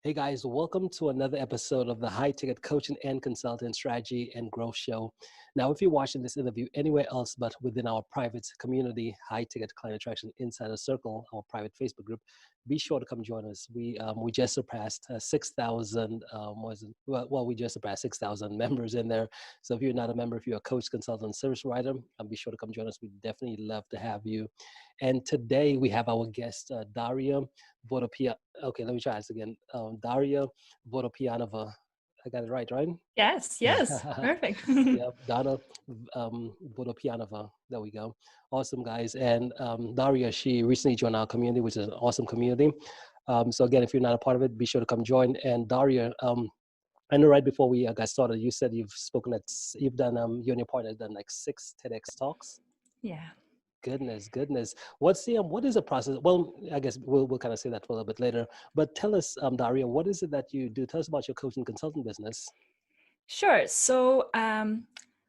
Hey guys, welcome to another episode of the High Ticket Coaching and Consulting Strategy and Growth Show. Now, if you're watching this interview anywhere else but within our private community, High Ticket Client Attraction Insider Circle, our private Facebook group, be sure to come join us. We just surpassed 6,000. We just surpassed 6,000 members in there. So if you're not a member, if you're a coach, consultant, service provider, be sure to come join us. We definitely love to have you. And today we have our guest, Daria Vodopia. Okay, let me try this again. Daria Vodopianova. I got it right? Yes, perfect. Yep, Donna Vodopianova. There we go. Awesome, guys. And Daria, she recently joined our community, which is an awesome community. So again, if you're not a part of it, be sure to come join. And Daria, I know right before we got started, you said you've done, you and your partner have done like 6 TEDx talks. Yeah. Goodness. What is the process? Well, I guess we'll kind of say that for a little bit later. But tell us, Daria, what is it that you do? Tell us about your coaching consulting business. Sure. So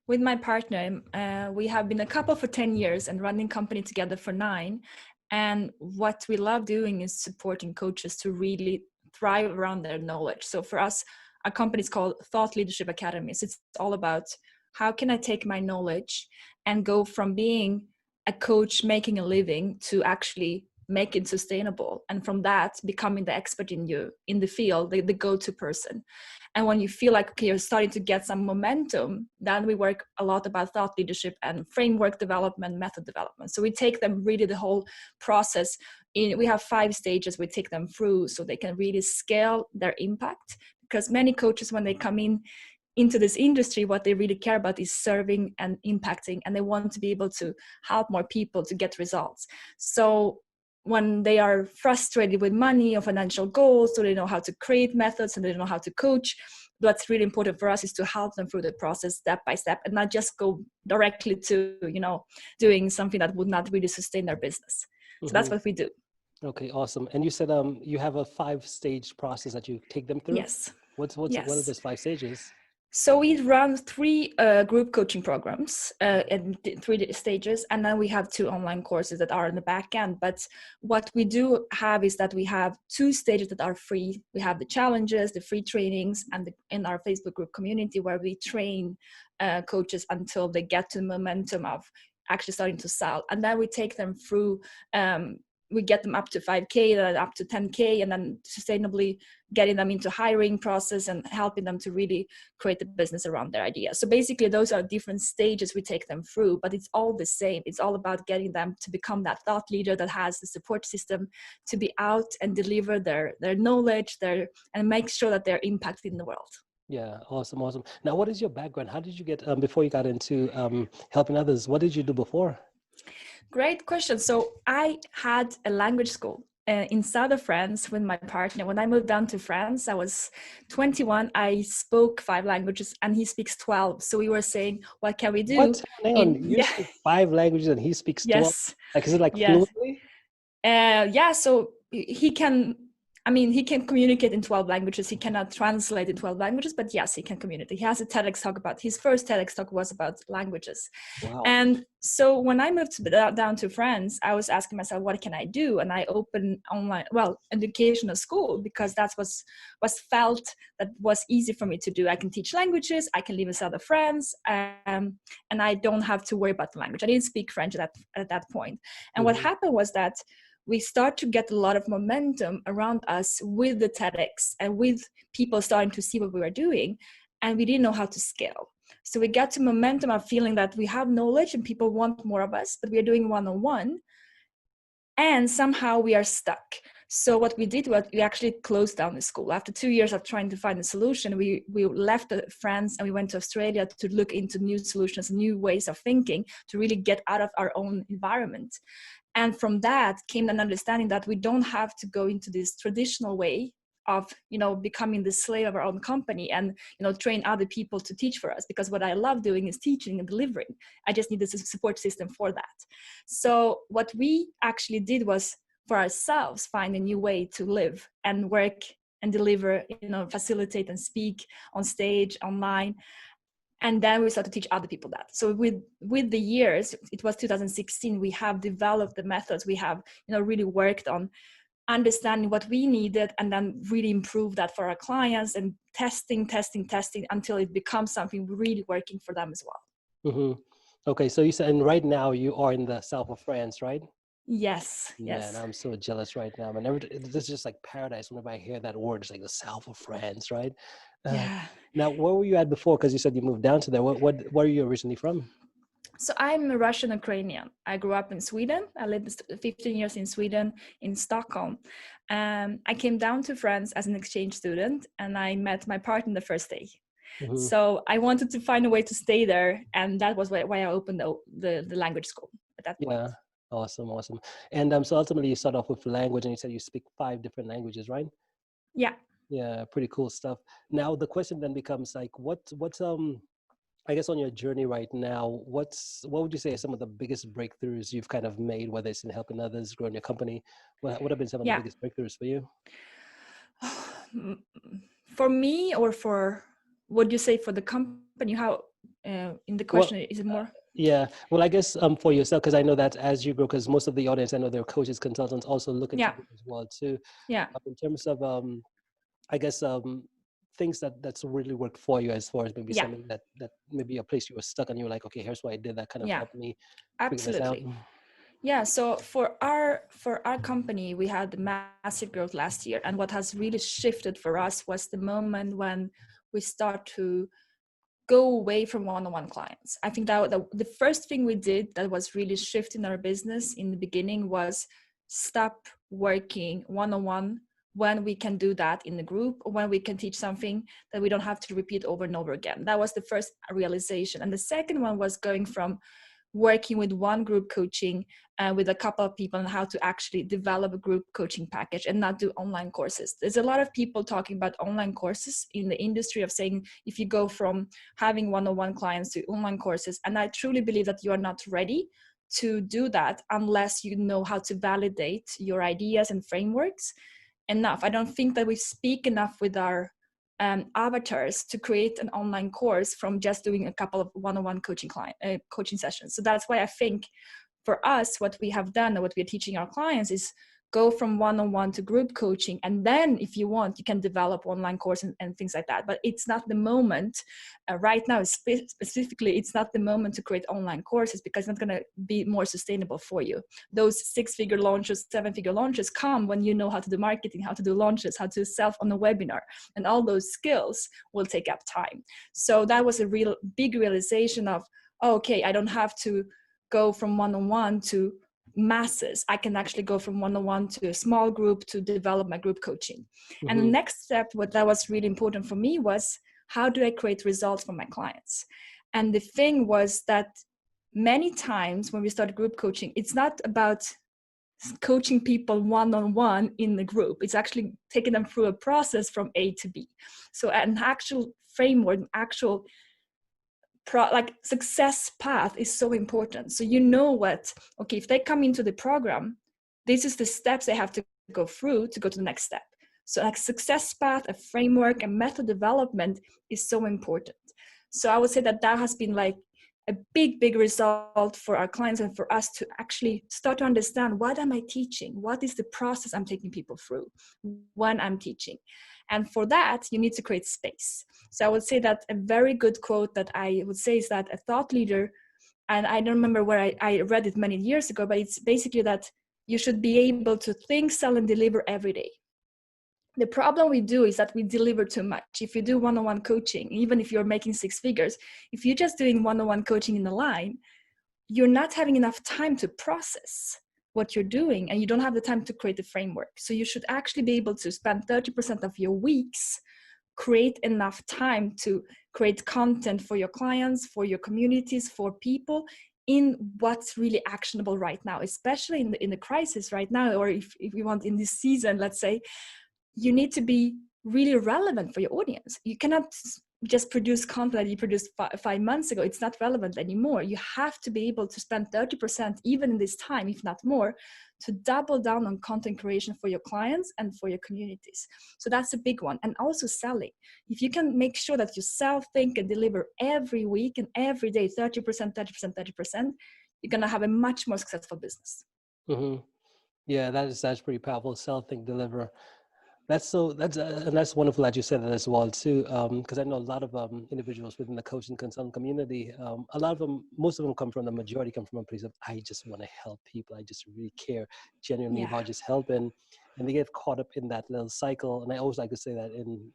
with my partner, we have been a couple for 10 years and running company together for 9. And what we love doing is supporting coaches to really thrive around their knowledge. So for us, our company is called Thought Leadership Academy. So it's all about how can I take my knowledge and go from being a coach making a living to actually make it sustainable, and from that becoming the expert in the field, the go-to person. And when you feel like, okay, you're starting to get some momentum, then we work a lot about thought leadership and framework development, method development. So we take them really the whole process. We have 5 stages we take them through so they can really scale their impact, because many coaches, when they come into this industry, what they really care about is serving and impacting, and they want to be able to help more people to get results. So when they are frustrated with money or financial goals, so they know how to create methods and they don't know how to coach, what's really important for us is to help them through the process step by step, and not just go directly to doing something that would not really sustain their business. So that's Hmm. what we do. Okay, awesome. And you said you have a 5-stage process that you take them through. Yes. What are Yes. those 5 stages? So we run 3 group coaching programs in 3 stages, and then we have 2 online courses that are in the back end. But what we do have is that we have 2 stages that are free. We have the challenges, the free trainings, and in our Facebook group community, where we train coaches until they get to the momentum of actually starting to sell. And then we take them through, we get them up to 5K, then up to 10K, and then sustainably getting them into hiring process and helping them to really create a business around their idea. So basically those are different stages we take them through, but it's all the same. It's all about getting them to become that thought leader that has the support system to be out and deliver their knowledge, and make sure that they're impacting the world. Yeah, awesome. Now, what is your background? How did you get, before you got into helping others, what did you do before? Great question. So I had a language school in south of France with my partner. When I moved down to France, I was 21. I spoke 5 languages and he speaks 12. So we were saying, what can we do What? Hang on, in, you yeah, speak 5 languages and he speaks 12? yes, Like, is it like yes. fluently? Yeah, so he can, he can communicate in 12 languages. He cannot translate in 12 languages, but yes, he can communicate. He has a TEDx talk about, his first TEDx talk was about languages. Wow. And so when I moved down to France, I was asking myself, what can I do? And I opened educational school, because that's was felt that was easy for me to do. I can teach languages, I can live in south of France, and I don't have to worry about the language. I didn't speak French at that point. And what Hmm. happened was that we start to get a lot of momentum around us with the TEDx and with people starting to see what we were doing, and we didn't know how to scale. So we got to momentum of feeling that we have knowledge and people want more of us, but we are doing one-on-one, and somehow we are stuck. So what we did was we actually closed down the school. After 2 years of trying to find a solution, we left France and we went to Australia to look into new solutions, new ways of thinking, to really get out of our own environment. And from that came an understanding that we don't have to go into this traditional way of becoming the slave of our own company and train other people to teach for us, because what I love doing is teaching and delivering. I just need a support system for that. So what we actually did was, for ourselves, find a new way to live and work and deliver, facilitate and speak on stage, online. And then we started to teach other people that. So with the years, it was 2016, we have developed the methods. We have really worked on understanding what we needed, and then really improve that for our clients, and testing until it becomes something really working for them as well. Hmm. Okay, so you said, and right now you are in the south of France, right? Yes, Man, yes. I'm so jealous right now, man. This is just like paradise whenever I hear that word. It's like the south of France, right? Uh, Yeah. Now, where were you at before? Because you said you moved down to there. Where are you originally from? So I'm a Russian Ukrainian. I grew up in Sweden. I lived 15 years in Sweden, in Stockholm. I came down to France as an exchange student, and I met my partner the first day. Hmm. So I wanted to find a way to stay there, and that was why I opened the language school at that point. Yeah, awesome, awesome. And so ultimately, you start off with language, and you said you speak 5 different languages, right? Yeah, Yeah, pretty cool stuff. Now the question then becomes like, what's I guess on your journey right now, what would you say are some of the biggest breakthroughs you've kind of made, whether it's in helping others, growing your company? What have been some of the yeah. biggest breakthroughs for you? For me, or for what do you say for the company? How in the Well, question is it more? yeah. Well, I guess for yourself, because I know that as you grow, because most of the audience, I know they're coaches, consultants, also looking to Yeah, grow as well too. yeah. In terms of I guess things that's really worked for you, as far as maybe Yeah, something that maybe a place you were stuck and you were like, okay, here's what I did that kind of yeah, helped me figure this out. absolutely. Yeah, so for our company, we had massive growth last year, and what has really shifted for us was the moment when we start to go away from one-on-one clients. I think that the first thing we did that was really shifting our business in the beginning was stop working one-on-one when we can do that in the group, or when we can teach something that we don't have to repeat over and over again. That was the first realization. And the second one was going from working with one group coaching with a couple of people on how to actually develop a group coaching package and not do online courses. There's a lot of people talking about online courses in the industry, of saying if you go from having one-on-one clients to online courses, and I truly believe that you are not ready to do that unless you know how to validate your ideas and frameworks enough. I don't think that we speak enough with our avatars to create an online course from just doing a couple of one-on-one coaching sessions. So that's why I think for us, what we have done and what we're teaching our clients is go from one-on-one to group coaching, and then if you want, you can develop online course and things like that. But it's not the moment right now, specifically, it's not the moment to create online courses, because it's not going to be more sustainable for you. Those 6-figure launches, 7-figure launches come when you know how to do marketing, how to do launches, how to sell on a webinar, and all those skills will take up time. So that was a real big realization of, oh, okay, I don't have to go from one-on-one to masses. I can actually go from one-on-one to a small group to develop my group coaching. And the Hmm. next step, what that was really important for me, was how do I create results for my clients? And the thing was that many times when we start group coaching, it's not about coaching people one-on-one in the group. It's actually taking them through a process from A to B. So an actual framework, actual like success path is so important. So you know what, okay, if they come into the program, this is the steps they have to go through to go to the next step. So like success path, a framework, and method development is so important. So I would say that that has been like a big result for our clients and for us to actually start to understand, what am I teaching? What is the process I'm taking people through when I'm teaching? And for that, you need to create space. So I would say that a very good quote that I would say is that a thought leader, and I don't remember where I read it many years ago, but it's basically that you should be able to think, sell, and deliver every day. The problem we do is that we deliver too much. If you do one-on-one coaching, even if you're making 6 figures, if you're just doing one-on-one coaching in the line, you're not having enough time to process what you're doing, and you don't have the time to create a framework. So you should actually be able to spend 30% of your weeks, create enough time to create content for your clients, for your communities, for people, in what's really actionable right now, especially in the crisis right now, or if we want in this season, let's say. You need to be really relevant for your audience. You cannot just produce content that you produced 5 months ago. It's not relevant anymore. You have to be able to spend 30%, even in this time, if not more, to double down on content creation for your clients and for your communities. So that's a big one. And also selling. If you can make sure that you sell, think, and deliver every week and every day, 30%, 30%, 30%, you're going to have a much more successful business. Hmm. Yeah, that's pretty powerful. Sell, think, deliver. That's wonderful that you said that as well too. Because I know a lot of individuals within the coaching consultant community. A lot of them, most of them come from the majority come from a place of I just want to help people. I just really care genuinely Yeah. about just helping, and they get caught up in that little cycle. And I always like to say that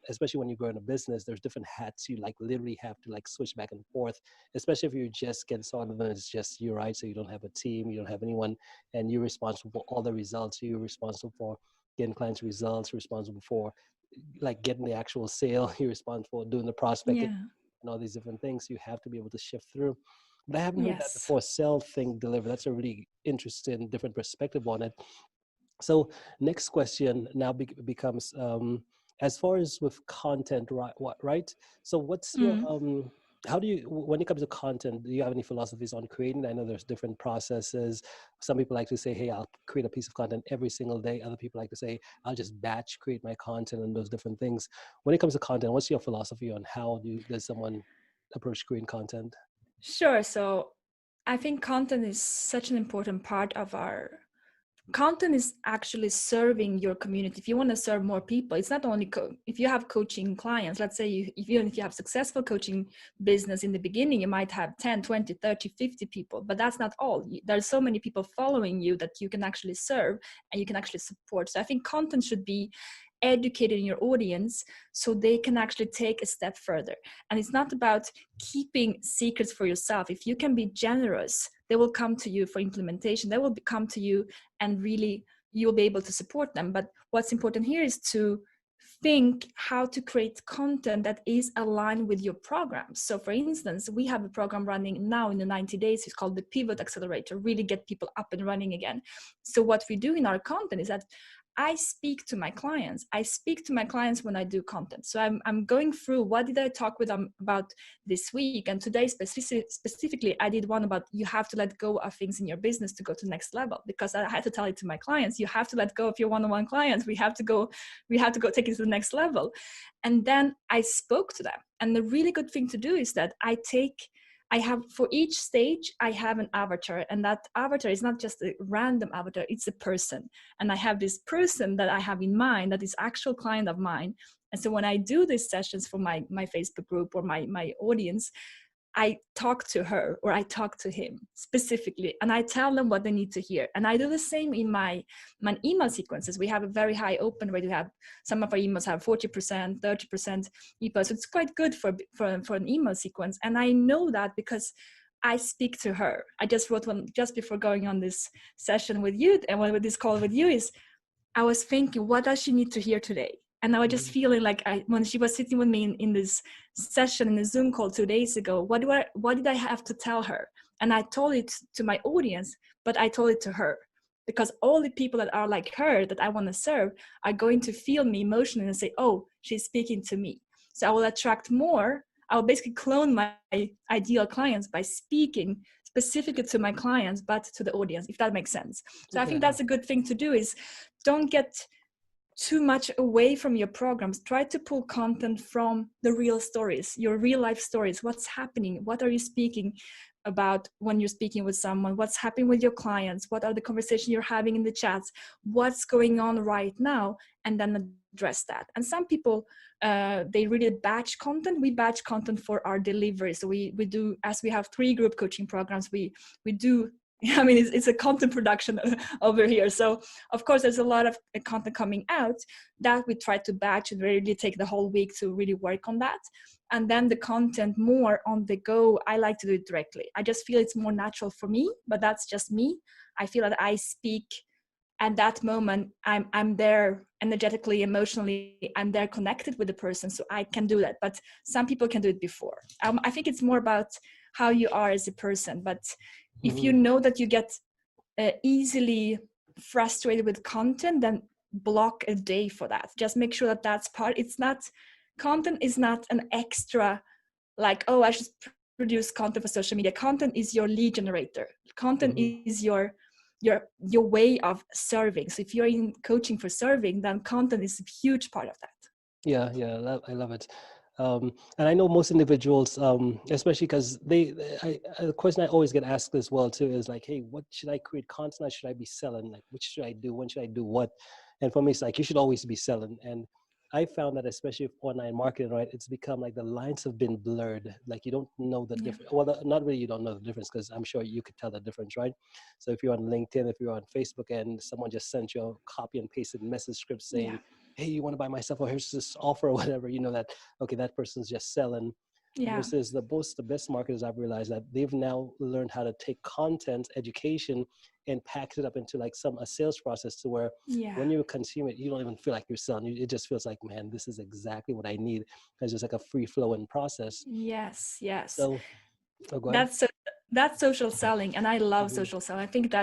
especially when you grow in a business, there's different hats you like literally have to like switch back and forth. Especially if you're just getting started, then it's just you, right? So you don't have a team, you don't have anyone, and you're responsible for all the results. You're responsible for getting clients results, responsible for like getting the actual sale, you're responsible for doing the prospecting Yeah. and all these different things. You have to be able to shift through. But I haven't heard that Yes. before. Sell, think, deliver. That's a really interesting, different perspective on it. So next question now becomes as far as with content, right? Right? So what's your Mm. how do you when it comes to content? Do you have any philosophies on creating? I know there's different processes. Some people like to say, "Hey, I'll create a piece of content every single day." Other people like to say, "I'll just batch create my content," and those different things. When it comes to content, what's your philosophy on how does someone approach creating content? Sure. So I think content is such an important part of our content is actually serving your community. If you want to serve more people, it's not only if you have coaching clients, let's say if you have successful coaching business in the beginning, you might have 10, 20, 30, 50 people, but that's not all. There's so many people following you that you can actually serve and you can actually support. So I think content should be educating your audience so they can actually take a step further. And it's not about keeping secrets for yourself. If you can be generous, they will come to you for implementation. They will come to you and really you'll be able to support them. But what's important here is to think how to create content that is aligned with your program. So for instance, we have a program running now in the 90 days. It's called the Pivot Accelerator, really get people up and running again. So what we do in our content is that I speak to my clients. I speak to my clients when I do content. So I'm going through what did I talk with them about this week. And today specifically, I did one about you have to let go of things in your business to go to the next level, because I had to tell it to my clients. You have to let go of your one-on-one clients. We have to go take it to the next level. And then I spoke to them. And the really good thing to do is that I have for each stage, I have an avatar, and that avatar is not just a random avatar, it's a person. And I have this person that I have in mind that is actual client of mine. And so when I do these sessions for my Facebook group or my audience, I talk to her or I talk to him specifically, and I tell them what they need to hear. And I do the same in my email sequences. We have a very high open rate. We have some of our emails have 40%, 30% email. So it's quite good for an email sequence. And I know that because I speak to her. I just wrote one just before going on this session with you, and with this call with you is I was thinking, what does she need to hear today? And I was just Mhm. feeling like when she was sitting with me in this session in the Zoom call 2 days ago, what did I have to tell her? And I told it to my audience, but I told it to her because all the people that are like her that I want to serve are going to feel me emotionally and say, oh, she's speaking to me. So I will attract more. I will basically clone my ideal clients by speaking specifically to my clients, but to the audience, if that makes sense. So I think Yeah. that's a good thing to do is don't get too much away from your programs. Try to pull content from the real stories, your real life stories. What's happening? What are you speaking about when you're speaking with someone? What's happening with your clients? What are the conversations you're having in the chats? What's going on right now? And then address that. And some people, they really batch content. We batch content for our delivery. So we do, as we have 3 group coaching programs, we do, I mean, it's a content production over here. So of course, there's a lot of content coming out that we try to batch and really take the whole week to really work on that. And then the content more on the go, I like to do it directly. I just feel it's more natural for me, but that's just me. I feel that I speak at that moment. I'm there energetically, emotionally, I'm there connected with the person, so I can do that. But some people can do it before. I think it's more about how you are as a person. But if you Mhm. know that you get easily frustrated with content, then block a day for that. Just make sure that that's part. It's not, content is not an extra, like, oh, I should produce content for social media. Content is your lead generator. Content Mhm. is your way of serving. So if you're in coaching for serving, then content is a huge part of that. Yeah, I love it. And I know most individuals, especially because the question I always get asked as well too is like, hey, what should I create content or should I be selling? Like, which should I do? When should I do what? And for me, it's like, you should always be selling. And I found that especially with online marketing, right, it's become like the lines have been blurred. Like you don't know the Yeah. difference. Well, not really, you don't know the difference because I'm sure you could tell the difference, right? So if you're on LinkedIn, if you're on Facebook and someone just sent you a copy and pasted message script Yeah. saying, hey, you want to buy my stuff or here's this offer or whatever, you know that, okay, that person's just selling Yeah. versus the best marketers I've realized that they've now learned how to take content, education, and package it up into like a sales process to where Yeah. when you consume it, you don't even feel like you're selling. It just feels like, man, this is exactly what I need. It's just like a free flowing process. Yes. Yes. So, oh, go ahead. That's so, that's social selling, and I love Mm-hmm, social selling. I think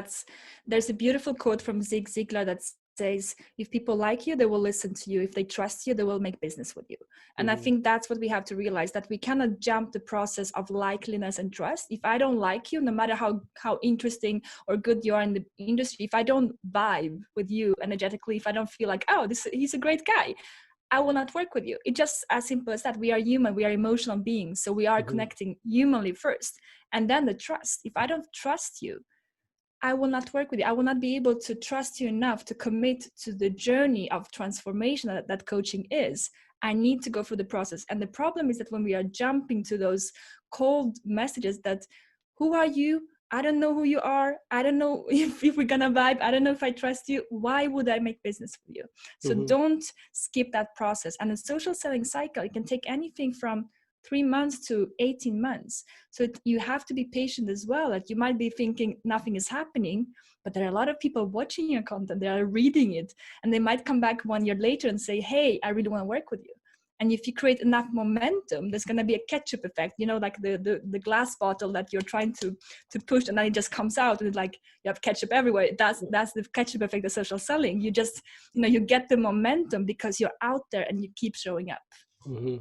there's a beautiful quote from Zig Ziglar that says, if people like you, they will listen to you. If they trust you, they will make business with you. And I mm-hmm, think that's what we have to realize, that we cannot jump the process of likeliness and trust. If I don't like you, no matter how interesting or good you are in the industry, if I don't vibe with you energetically, if I don't feel like, oh, he's a great guy, I will not work with you. It's just as simple as that. We are human, we are emotional beings. So we are mm-hmm, connecting humanly first. And then the trust. If I don't trust you, I will not work with you. I will not be able to trust you enough to commit to the journey of transformation that coaching is. I need to go through the process. And the problem is that when we are jumping to those cold messages that, who are you? I don't know who you are. I don't know if we're gonna vibe. I don't know if I trust you. Why would I make business with you? So mm-hmm, don't skip that process. And a social selling cycle, it can take anything from 3 months to 18 months. So you have to be patient as well. That you might be thinking nothing is happening, but there are a lot of people watching your content, they are reading it, and they might come back 1 year later and say, hey, I really want to work with you. And if you create enough momentum, there's going to be a ketchup effect, like the glass bottle that you're trying to push, and then it just comes out and it's like you have ketchup everywhere. That's the ketchup effect of social selling. You just, you get the momentum because you're out there and you keep showing up. mm-hmm.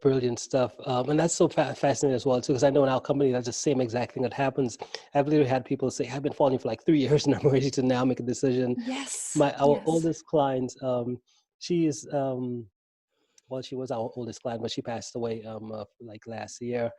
Brilliant stuff. And that's so fascinating as well, too, because I know in our company, that's the same exact thing that happens. I've literally had people say, I've been following for like 3 years and I'm ready to now make a decision. Yes, Our yes. oldest client, she is, well, she was our oldest client, but she passed away like last year.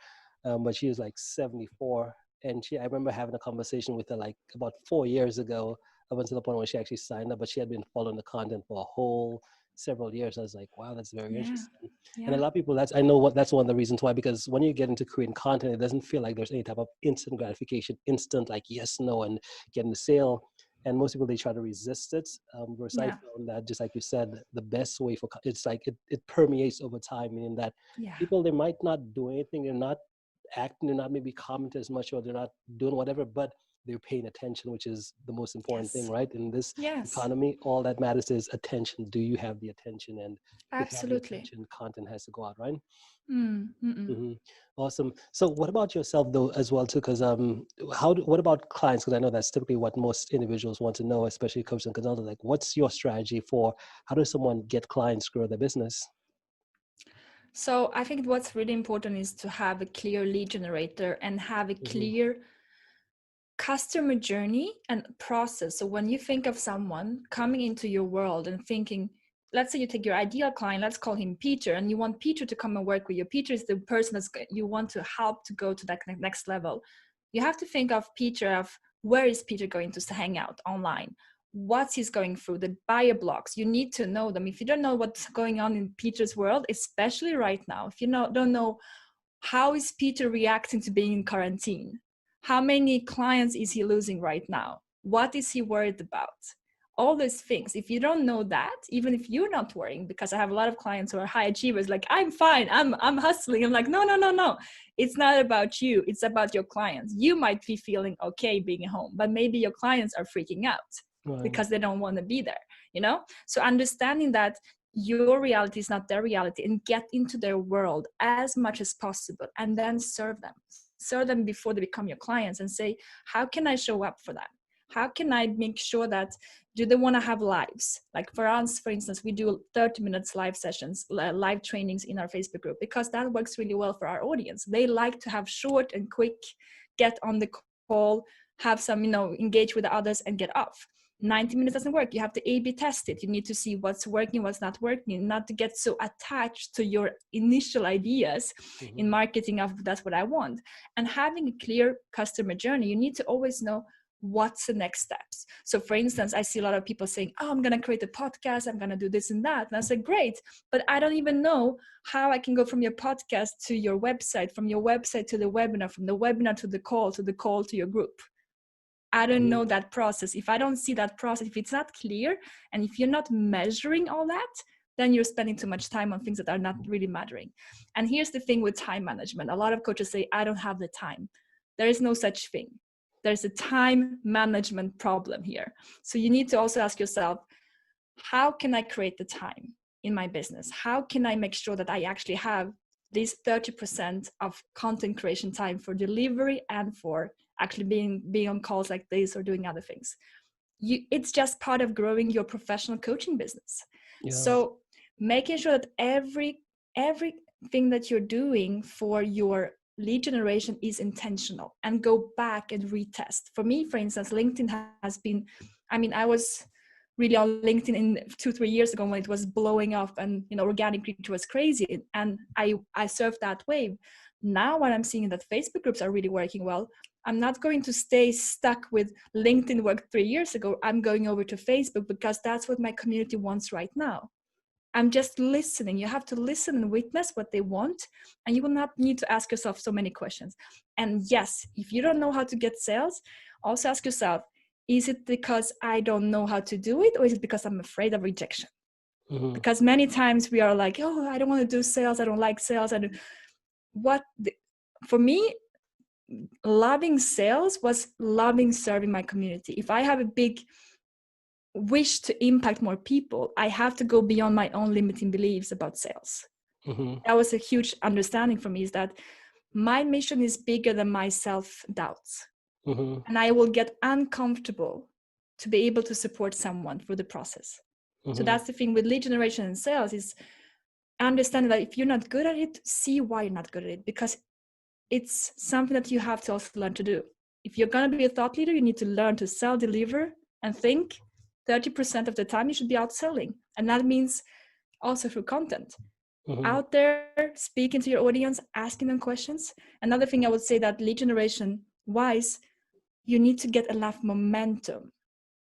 But she was like 74. And I remember having a conversation with her like about 4 years ago, up until the point where she actually signed up, but she had been following the content for a whole several years. I was like, wow, that's very Yeah, interesting. And a yeah. lot of people, I know that's one of the reasons why, because when you get into creating content, it doesn't feel like there's any type of instant gratification, instant like yes, no, and getting the sale. And most people, they try to resist it. Whereas I Yeah, found that, just like you said, the best way it's like it permeates over time, meaning that yeah. people, they might not do anything, they're not acting, they're not maybe commenting as much, or they're not doing whatever, but they're paying attention, which is the most important thing, Yes, right? In this yes. economy, all that matters is attention. Do you have the attention? And if you have the Absolutely. attention, content has to go out, right? Mm, mm-mm. Hmm. Awesome. So, what about yourself though, as well too? Because what about clients? Because I know that's typically what most individuals want to know, especially coaches and consultants. Like, what's your strategy for how does someone get clients, grow their business? So I think what's really important is to have a clear lead generator and have a Hmm. clear customer journey and process. So when you think of someone coming into your world and thinking, let's say you take your ideal client, let's call him Peter, and you want Peter to come and work with you. Peter is the person you want to help to go to that next level. You have to think of Peter, of where is Peter going to hang out online, what he's going through, the buyer blocks. You need to know them. If you don't know what's going on in Peter's world, especially right now, if you don't know, how is Peter reacting to being in quarantine? How many clients is he losing right now? What is he worried about? All these things. If you don't know that, even if you're not worrying, because I have a lot of clients who are high achievers, like, I'm fine, I'm hustling. I'm like, no, no, no, no. It's not about you. It's about your clients. You might be feeling okay being at home, but maybe your clients are freaking out Right. because they don't want to be there. So understanding that your reality is not their reality, and get into their world as much as possible, and then serve them before they become your clients, and say, how can I show up for them? How can I make sure that, do they want to have lives? Like for us, for instance, we do 30 minutes live sessions, live trainings in our Facebook group, because that works really well for our audience. They like to have short and quick, get on the call, have some, engage with the others and get off. 90 minutes doesn't work. You have to A/B test it. You need to see what's working, what's not working, not to get so attached to your initial ideas in marketing of that's what I want. And having a clear customer journey, you need to always know what's the next steps. So for instance, I see a lot of people saying, oh, I'm going to create a podcast, I'm going to do this and that. And I say, great, but I don't even know how I can go from your podcast to your website, from your website to the webinar, from the webinar to the call to your group. I don't know that process. If I don't see that process, if it's not clear, and if you're not measuring all that, then you're spending too much time on things that are not really mattering. And here's the thing with time management. A lot of coaches say, I don't have the time. There is no such thing. There's a time management problem here. So you need to also ask yourself, how can I create the time in my business? How can I make sure that I actually have these 30% of content creation time for delivery and for actually being on calls like this or doing other things? It's just part of growing your professional coaching business. Yeah. So making sure that everything that you're doing for your lead generation is intentional, and go back and retest. For me, for instance, LinkedIn has been, I was really on LinkedIn in 2-3 years ago when it was blowing up and organic reach was crazy, and I surfed that wave. Now what I'm seeing that Facebook groups are really working well. I'm not going to stay stuck with LinkedIn worked 3 years ago. I'm going over to Facebook because that's what my community wants right now. I'm just listening. You have to listen and witness what they want, and you will not need to ask yourself so many questions. And yes, if you don't know how to get sales, also ask yourself, is it because I don't know how to do it, or is it because I'm afraid of rejection? Because many times we are like, oh, I don't want to do sales. I don't like sales. For me, loving sales was loving serving my community. If I have a big wish to impact more people, I have to go beyond my own limiting beliefs about sales. That was a huge understanding for me, is that my mission is bigger than my self-doubts. And I will get uncomfortable to be able to support someone through the process. So that's the thing with lead generation and sales, is understanding that if you're not good at it, see why you're not good at it, because it's something that you have to also learn to do. If you're going to be a thought leader, you need to learn to sell, deliver, and think. 30% of the time you should be outselling. And that means also through content. Out there, speaking to your audience, asking them questions. Another thing I would say that lead generation wise, you need to get enough momentum.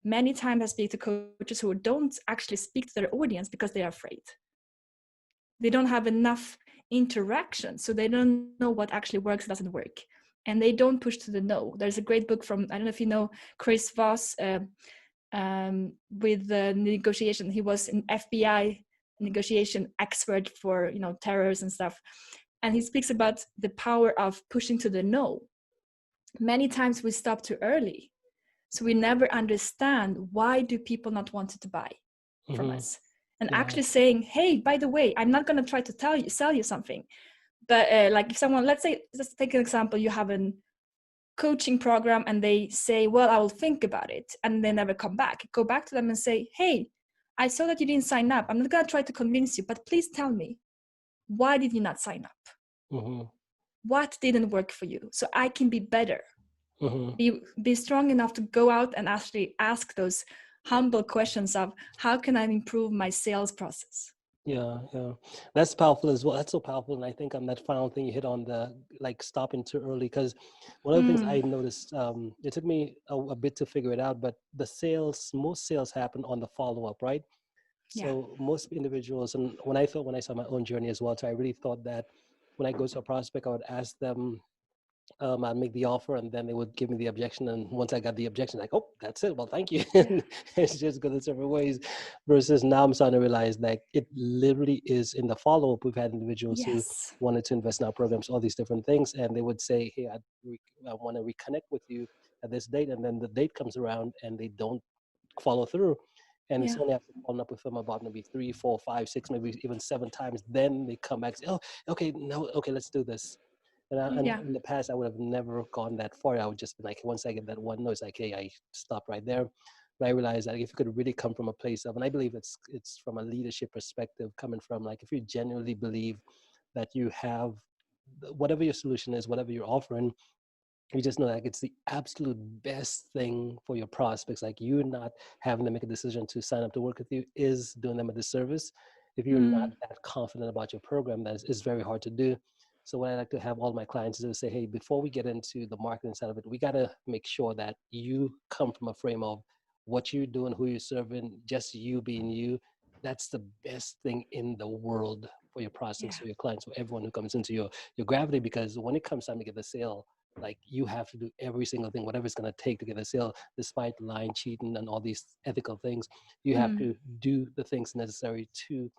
Many times I speak to coaches who don't actually speak to their audience because they are afraid. They don't have enough interaction, so they don't know what actually works and doesn't work. And they don't push to the no. There's a great book from, I don't know if you know, Chris Voss, with the negotiation. He was an FBI negotiation expert for terrorists and stuff, and he speaks about the power of pushing to the no. Many times we stop too early, so we never understand why do people not want to buy from us. And actually saying, hey, by the way, I'm not going to try to sell you something, but like if someone, let's take an example, you have an coaching program and they say, well, I will think about it, and they never come back. Go back to them and say, hey, I saw that you didn't sign up. I'm not going to try to convince you, but please tell me, why did you not sign up? What didn't work for you, so I can be better? Be strong enough to go out and actually ask those humble questions of, how can I improve my sales process? Yeah, that's powerful as well. That's so powerful. And I think on that final thing you hit on, the like stopping too early, because one of the things I noticed, it took me a bit to figure it out, but most sales happen on the follow-up, right? So most individuals, and when I saw my own journey as well, so I really thought that when I go to a prospect, I would ask them, I'd make the offer, and then they would give me the objection. And once I got the objection, like, oh, that's it. Well, thank you. It's just going several ways. Versus now, I'm starting to realize like it literally is in the follow up. We've had individuals who wanted to invest in our programs, all these different things, and they would say, hey, I want to reconnect with you at this date, and then the date comes around and they don't follow through. And it's only after following up with them about maybe 3, 4, 5, 6, maybe even 7 times, then they come back and say, oh, okay, no, okay, let's do this. And in the past, I would have never gone that far. I would just be like, once I get that one no, it's like, hey, I stop right there. But I realized that if you could really come from a place of, and I believe it's from a leadership perspective, coming from like, if you genuinely believe that you have whatever your solution is, whatever you're offering, you just know like it's the absolute best thing for your prospects. Like you're not having to make a decision to sign up to work with you is doing them a disservice. If you're not Mm, that confident about your program, that is very hard to do. So what I like to have all my clients do is say, hey, before we get into the marketing side of it, we got to make sure that you come from a frame of what you're doing, who you're serving, just you being you. That's the best thing in the world for your prospects, yeah. for your clients, for everyone who comes into your gravity. Because when it comes time to get the sale, like you have to do every single thing, whatever it's going to take to get a sale, despite lying, cheating, and all these ethical things. You have Mm, to do the things necessary to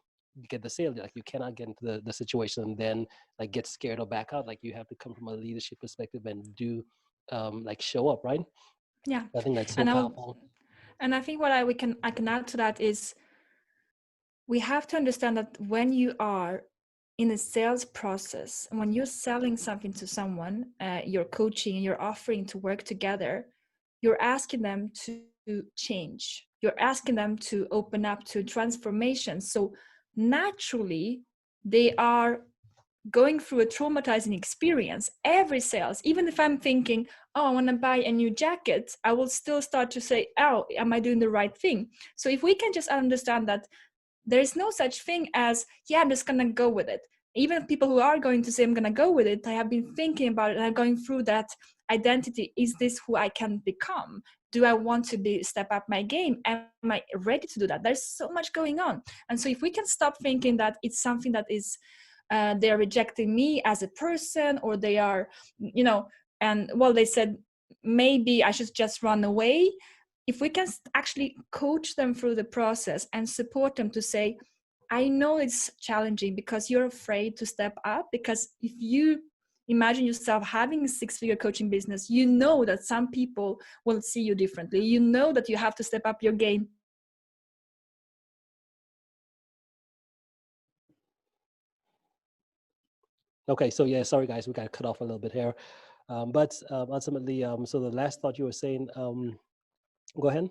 get the sale. Like you cannot get into the situation and then like get scared or back out. Like you have to come from a leadership perspective and do like show up, right? yeah. I think that's so And powerful. I think what I can add to that is we have to understand that when you are in a sales process, when you're selling something to someone, you're coaching and you're offering to work together, you're asking them to change. You're asking them to open up to transformation. So naturally, they are going through a traumatizing experience. Every sales, even if I'm thinking, oh, I want to buy a new jacket, I will still start to say, oh, am I doing the right thing? So if we can just understand that there is no such thing as, yeah, I'm just gonna go with it. Even people who are going to say I'm gonna go with it, I have been thinking about it and I'm going through that identity. Is this who I can become? Do I want to be step up my game? Am I ready to do that? There's so much going on. And so if we can stop thinking that it's something that is they're rejecting me as a person, or they are, you know, and well, they said maybe I should just run away. If we can actually coach them through the process and support them to say, I know it's challenging because you're afraid to step up, because if you imagine yourself having a six-figure coaching business, you know that some people will see you differently, you know that you have to step up your game. Okay, so yeah, sorry guys, we got cut off a little bit here. But ultimately, so the last thought you were saying, go ahead.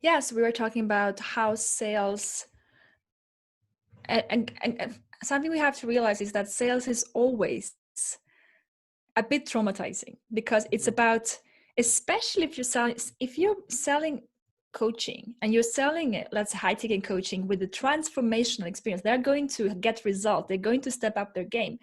Yes, we were talking about how sales and something we have to realize is that sales is always a bit traumatizing, because it's Mhm. about, especially if you're selling coaching and you're selling it, let's say high ticket coaching with a transformational experience, they're going to get results, they're going to step up their game,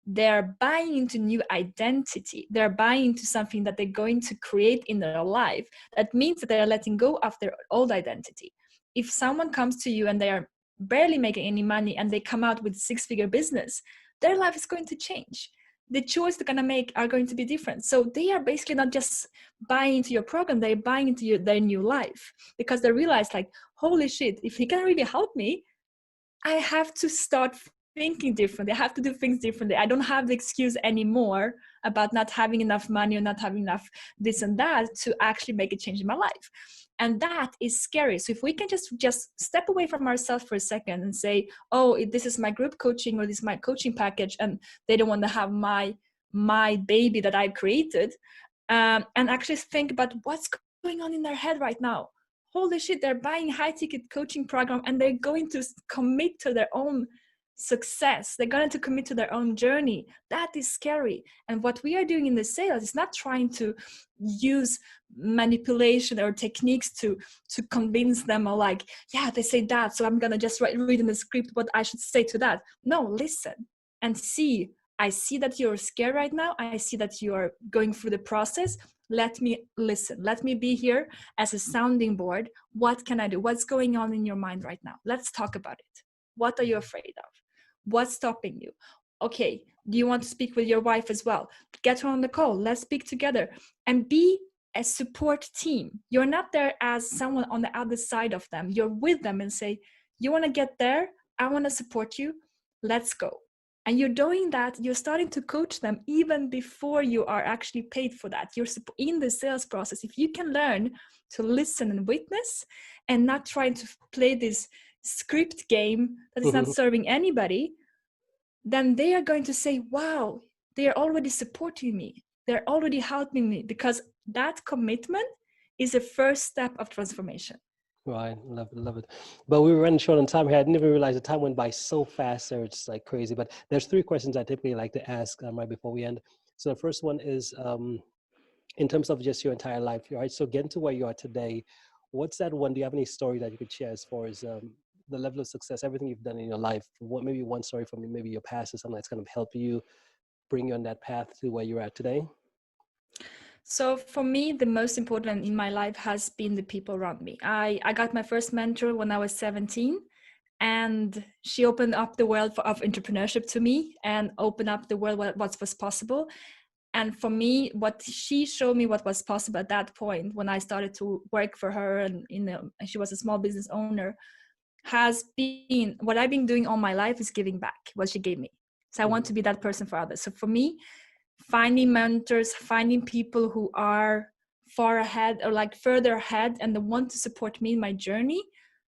they're buying into new identity, they're buying into something that they're going to create in their life. That means that they are letting go of their old identity. If someone comes to you and they are barely making any money and they come out with six-figure business, their life is going to change. The choice they're going to make are going to be different. So they are basically not just buying into your program, they're buying into their new life, because they realize like, holy shit, if he can really help me, I have to start thinking differently. I have to do things differently. I don't have the excuse anymore about not having enough money or not having enough this and that to actually make a change in my life. And that is scary. So if we can just step away from ourselves for a second and say, oh, this is my group coaching or this is my coaching package, and they don't want to have my baby that I've created, and actually think about what's going on in their head right now. Holy shit, they're buying high ticket coaching program and they're going to commit to their own success, they're going to commit to their own journey. That is scary. And what we are doing in the sales is not trying to use manipulation or techniques to convince them, or like, yeah, they say that, so I'm going to just read in the script what I should say to that. No, listen and see. I see that you're scared right now, I see that you are going through the process. Let me listen, let me be here as a sounding board. What can I do? What's going on in your mind right now? Let's talk about it. What are you afraid of? What's stopping you? Okay, do you want to speak with your wife as well? Get her on the call. Let's speak together and be a support team. You're not there as someone on the other side of them. You're with them and say, you want to get there? I want to support you. Let's go. And you're doing that, you're starting to coach them even before you are actually paid for that. You're in the sales process. If you can learn to listen and witness and not trying to play this script game that is not serving anybody, then they are going to say, wow, they are already supporting me. They're already helping me, because that commitment is the first step of transformation. Right, love it, love it. But we were running short on time here. I didn't even realize the time went by so fast, so it's like crazy. But there's three questions I typically like to ask right before we end. So the first one is in terms of just your entire life, right? So getting to where you are today, what's that one? Do you have any story that you could share as far as the level of success, everything you've done in your life? What, maybe one story from maybe your past or something that's kind of helped you bring you on that path to where you're at today? So for me, the most important in my life has been the people around me. I got my first mentor when I was 17, and she opened up the world of entrepreneurship to me and opened up the world what was possible. And for me, what she showed me what was possible at that point when I started to work for her, and she was a small business owner, has been what I've been doing all my life is giving back what she gave me. So I want to be that person for others. So for me, finding mentors, finding people who are far ahead or like further ahead and they want to support me in my journey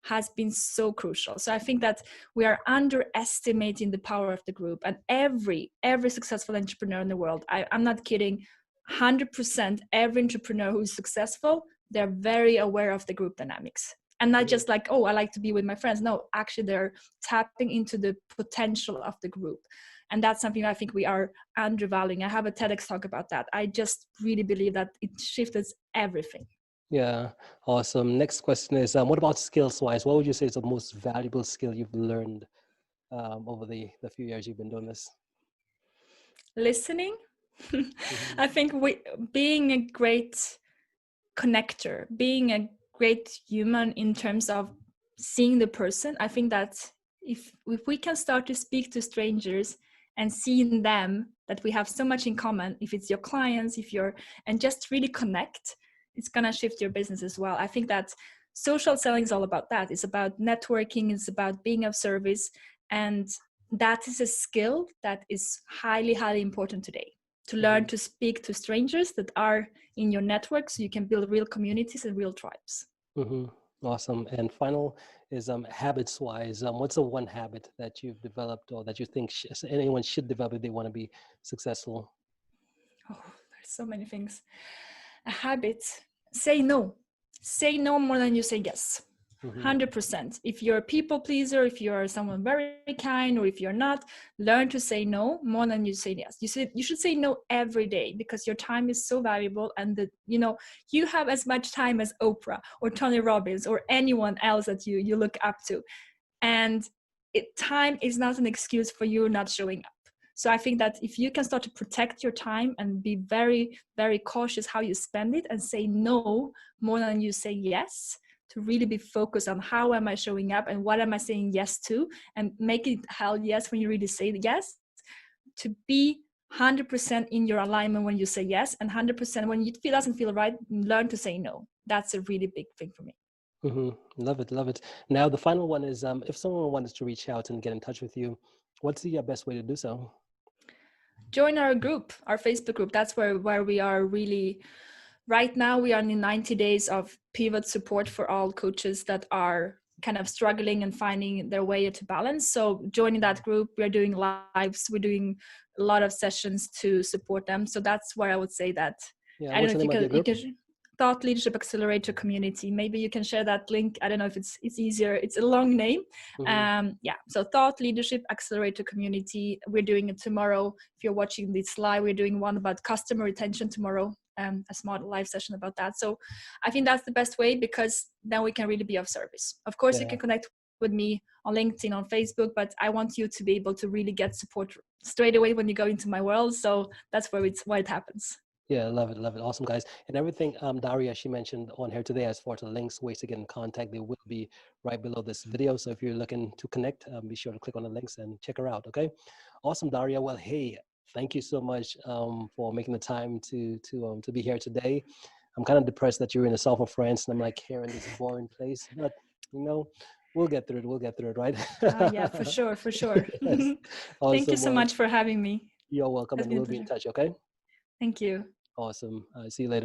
has been so crucial. So I think that we are underestimating the power of the group, and every successful entrepreneur in the world, I'm not kidding, 100% every entrepreneur who is successful, they're very aware of the group dynamics, and not just like, oh, I like to be with my friends. No, actually they're tapping into the potential of the group. And that's something I think we are undervaluing. I have a TEDx talk about that. I just really believe that it shifts everything. Yeah, awesome. Next question is, what about skills wise? What would you say is the most valuable skill you've learned over the few years you've been doing this? Listening. I think being a great connector, being a great human in terms of seeing the person. I think that if we can start to speak to strangers and see in them that we have so much in common, if it's your clients, and just really connect, it's gonna shift your business as well. I think that social selling is all about that. It's about networking, it's about being of service, and that is a skill that is highly, highly important today, to learn to speak to strangers that are in your network so you can build real communities and real tribes. Awesome. And final is habits wise, what's the one habit that you've developed or that you think anyone should develop if they want to be successful? Oh, there's so many things. A habit: say no. Say no more than you say yes. 100%. If you're a people pleaser, if you're someone very kind, or if you're not, learn to say no more than you say yes. You should say no every day, because your time is so valuable, and you have as much time as Oprah or Tony Robbins or anyone else that you look up to, and time is not an excuse for you not showing up. So I think that if you can start to protect your time and be very, very cautious how you spend it, and say no more than you say yes, to really be focused on how am I showing up and what am I saying yes to, and make it hell yes when you really say yes, to be 100% in your alignment when you say yes, and 100% when it doesn't feel right, learn to say no. That's a really big thing for me. Love it, love it. Now the final one is, if someone wanted to reach out and get in touch with you, what's the best way to do so? Join our group, our Facebook group. That's where we are really. Right now, we are in 90 days of pivot support for all coaches that are kind of struggling and finding their way to balance. So joining that group, we're doing lives, we're doing a lot of sessions to support them. So that's where I would say that. Yeah, I don't what's know the if name of your group? Thought Leadership Accelerator Community. Maybe you can share that link. I don't know if it's easier. It's a long name. So Thought Leadership Accelerator Community. We're doing it tomorrow. If you're watching this live, we're doing one about customer retention tomorrow. A small live session about that. So I think that's the best way, because then we can really be of service. Of course, you can connect with me on LinkedIn, on Facebook, but I want you to be able to really get support straight away when you go into my world. So that's where it happens. Yeah, love it, love it. Awesome, guys. And everything Daria, she mentioned on here today as far as the links, ways to get in contact, they will be right below this video. So if you're looking to connect, be sure to click on the links and check her out, okay? Awesome, Daria. Well, hey, thank you so much for making the time to be here today. I'm kind of depressed that you're in the south of France and I'm like here in this boring place, but we'll get through it. We'll get through it, right? Yeah, for sure, for sure. Yes. Thank you Awesome. so much for having me. You're welcome, It's and been a we'll be in pleasure. touch, okay? Thank you. Awesome. See you later.